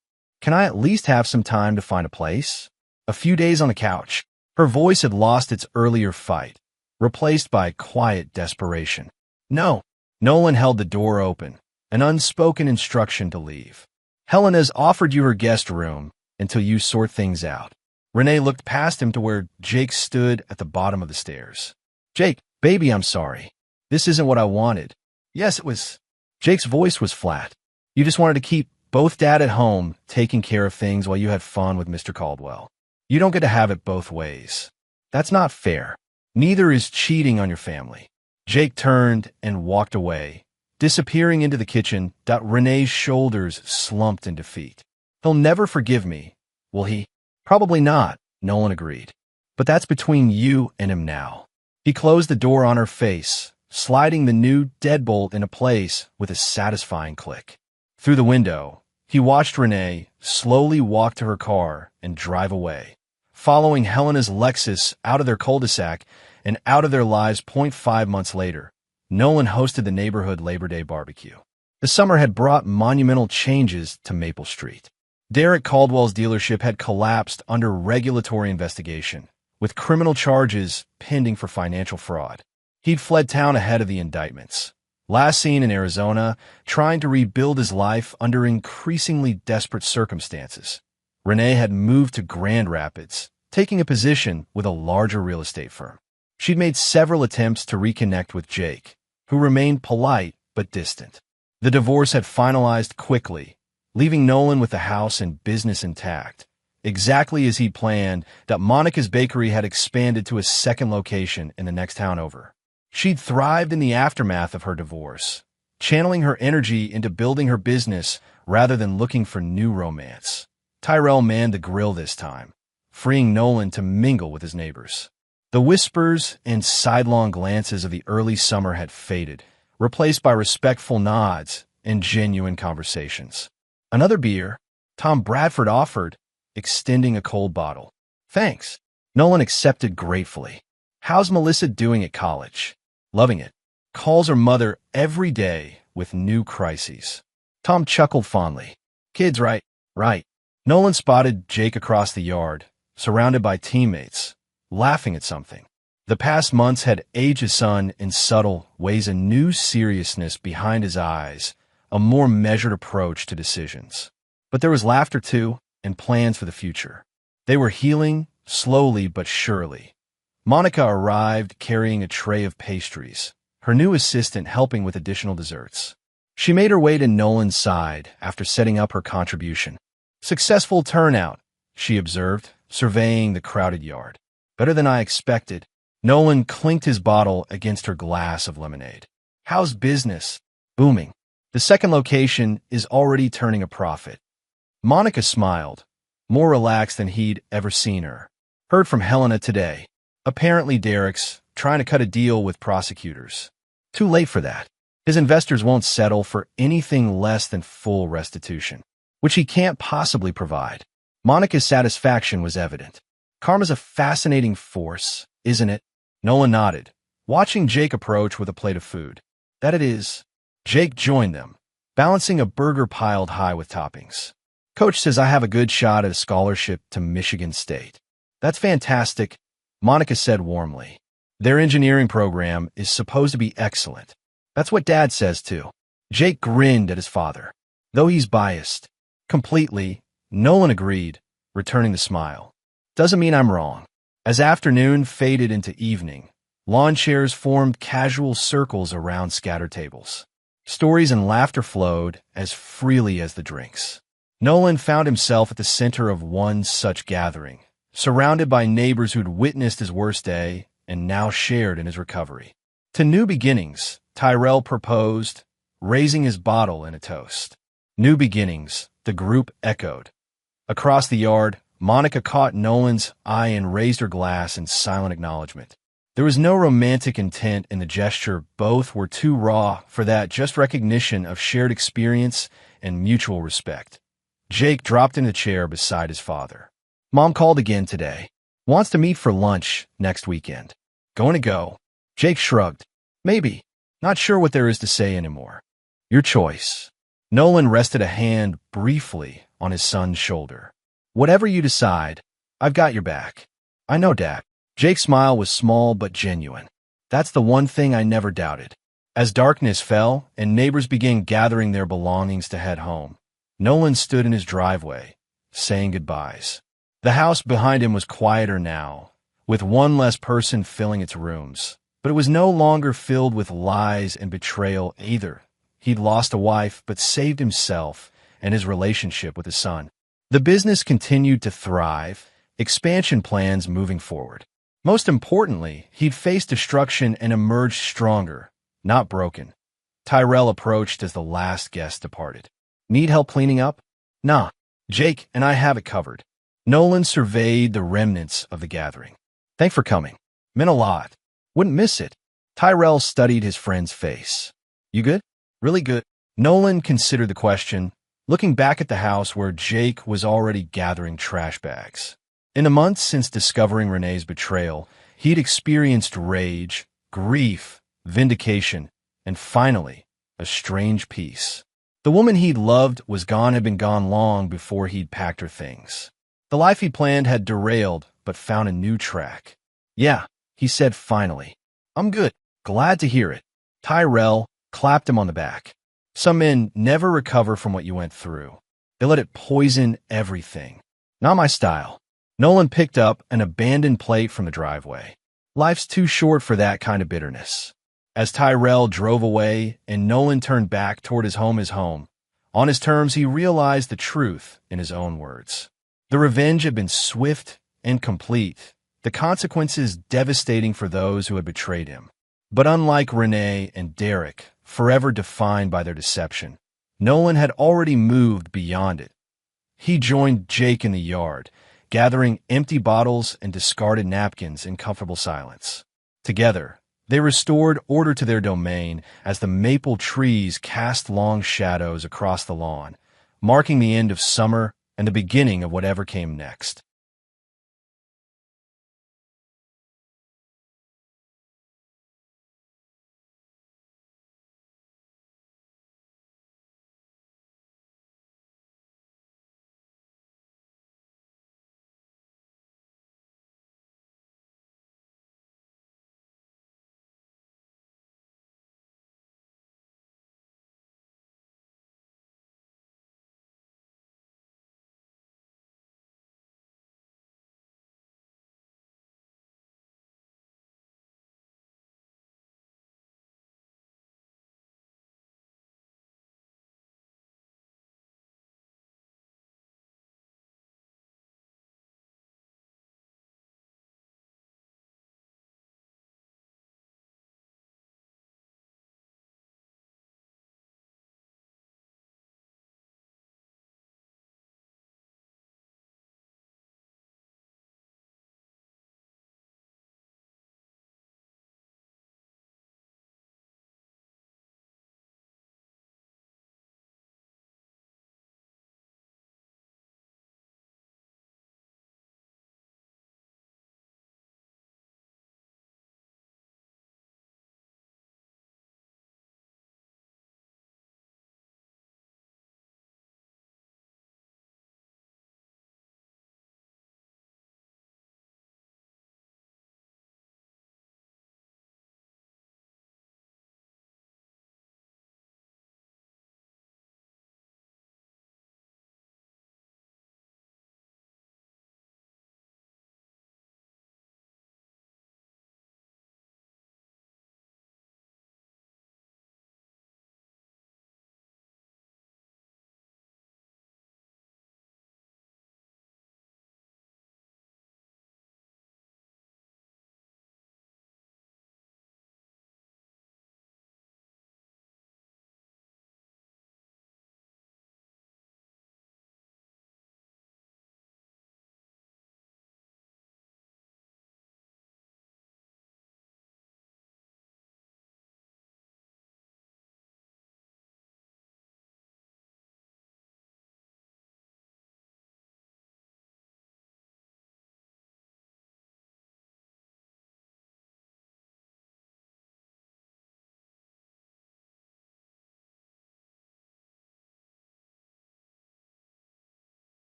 Can I at least have some time to find a place? A few days on the couch. Her voice had lost its earlier fight, replaced by quiet desperation. No. Nolan held the door open, an unspoken instruction to leave. Helena's offered you her guest room until you sort things out. Renee looked past him to where Jake stood at the bottom of the stairs. Jake, baby, I'm sorry. This isn't what I wanted. Yes, it was. Jake's voice was flat. You just wanted to keep both Dad at home, taking care of things while you had fun with Mr. Caldwell. You don't get to have it both ways. That's not fair. Neither is cheating on your family. Jake turned and walked away, disappearing into the kitchen. Renee's shoulders slumped in defeat. He'll never forgive me, will he? Probably not, Nolan agreed. But that's between you and him now. He closed the door on her face, sliding the new deadbolt into place with a satisfying click. Through the window, he watched Renee slowly walk to her car and drive away, following Helena's Lexus out of their cul-de-sac and out of their lives. 5 months later, Nolan hosted the neighborhood Labor Day barbecue. The summer had brought monumental changes to Maple Street. Derek Caldwell's dealership had collapsed under regulatory investigation, with criminal charges pending for financial fraud. He'd fled town ahead of the indictments. Last seen in Arizona, trying to rebuild his life under increasingly desperate circumstances. Renee had moved to Grand Rapids, taking a position with a larger real estate firm. She'd made several attempts to reconnect with Jake, who remained polite but distant. The divorce had finalized quickly, leaving Nolan with the house and business intact, exactly as he'd planned. That Monica's Bakery had expanded to a second location in the next town over. She'd thrived in the aftermath of her divorce, channeling her energy into building her business rather than looking for new romance. Tyrell manned the grill this time, freeing Nolan to mingle with his neighbors. The whispers and sidelong glances of the early summer had faded, replaced by respectful nods and genuine conversations. "Another beer?" Tom Bradford offered, extending a cold bottle. "Thanks." Nolan accepted gratefully. "How's Melissa doing at college?" "Loving it. Calls her mother every day with new crises." Tom chuckled fondly. "Kids, right?" "Right." Nolan spotted Jake across the yard, surrounded by teammates, laughing at something. The past months had aged his son in subtle ways, a new seriousness behind his eyes, a more measured approach to decisions. But there was laughter too, and plans for the future. They were healing, slowly but surely. Monica arrived carrying a tray of pastries, her new assistant helping with additional desserts. She made her way to Nolan's side after setting up her contribution. "Successful turnout," she observed, surveying the crowded yard. "Better than I expected." Nolan clinked his bottle against her glass of lemonade. "How's business?" "Booming. The second location is already turning a profit." Monica smiled, more relaxed than he'd ever seen her. "Heard from Helena today. Apparently Derek's trying to cut a deal with prosecutors. Too late for that. His investors won't settle for anything less than full restitution, which he can't possibly provide." Monica's satisfaction was evident. "Karma's a fascinating force, isn't it?" Nolan nodded, watching Jake approach with a plate of food. "That it is." Jake joined them, balancing a burger piled high with toppings. "Coach says I have a good shot at a scholarship to Michigan State." "That's fantastic," Monica said warmly. "Their engineering program is supposed to be excellent." "That's what Dad says too." Jake grinned at his father. "Though he's biased." "Completely," Nolan agreed, returning the smile. "Doesn't mean I'm wrong." As afternoon faded into evening, lawn chairs formed casual circles around scattered tables. Stories and laughter flowed as freely as the drinks. Nolan found himself at the center of one such gathering, surrounded by neighbors who'd witnessed his worst day and now shared in his recovery. To new beginnings, Tyrell proposed, raising his bottle in a toast. "New beginnings," the group echoed. Across the yard, Monica caught Nolan's eye and raised her glass in silent acknowledgement. There was no romantic intent in the gesture. Both were too raw for that, just recognition of shared experience and mutual respect. Jake dropped in a chair beside his father. "Mom called again today. Wants to meet for lunch next weekend." "Going to go?" Jake shrugged. "Maybe. Not sure what there is to say anymore." "Your choice." Nolan rested a hand briefly on his son's shoulder. "Whatever you decide, I've got your back." "I know, Dad." Jake's smile was small but genuine. "That's the one thing I never doubted." As darkness fell and neighbors began gathering their belongings to head home, Nolan stood in his driveway, saying goodbyes. The house behind him was quieter now, with one less person filling its rooms. But it was no longer filled with lies and betrayal either. He'd lost a wife, but saved himself and his relationship with his son. The business continued to thrive, expansion plans moving forward. Most importantly, he'd faced destruction and emerged stronger, not broken. Tyrell approached as the last guest departed. "Need help cleaning up?" "Nah, Jake and I have it covered." Nolan surveyed the remnants of the gathering. "Thanks for coming. Meant a lot." Wouldn't miss it. Tyrell studied his friend's face. You good? Really good. Nolan considered the question, looking back at the house where Jake was already gathering trash bags. In the months since discovering Renee's betrayal, he'd experienced rage, grief, vindication, and finally, a strange peace. The woman he'd loved had been gone long before he'd packed her things. The life he planned had derailed, but found a new track. Yeah, he said finally. I'm good. Glad to hear it. Tyrell clapped him on the back. Some men never recover from what you went through. They let it poison everything. Not my style. Nolan picked up an abandoned plate from the driveway. Life's too short for that kind of bitterness. As Tyrell drove away and Nolan turned back toward his home, on his terms he realized the truth in his own words. The revenge had been swift and complete, the consequences devastating for those who had betrayed him. But unlike Renee and Derek, forever defined by their deception, Nolan had already moved beyond it. He joined Jake in the yard, gathering empty bottles and discarded napkins in comfortable silence. Together, they restored order to their domain as the maple trees cast long shadows across the lawn, marking the end of summer and the beginning of whatever came next.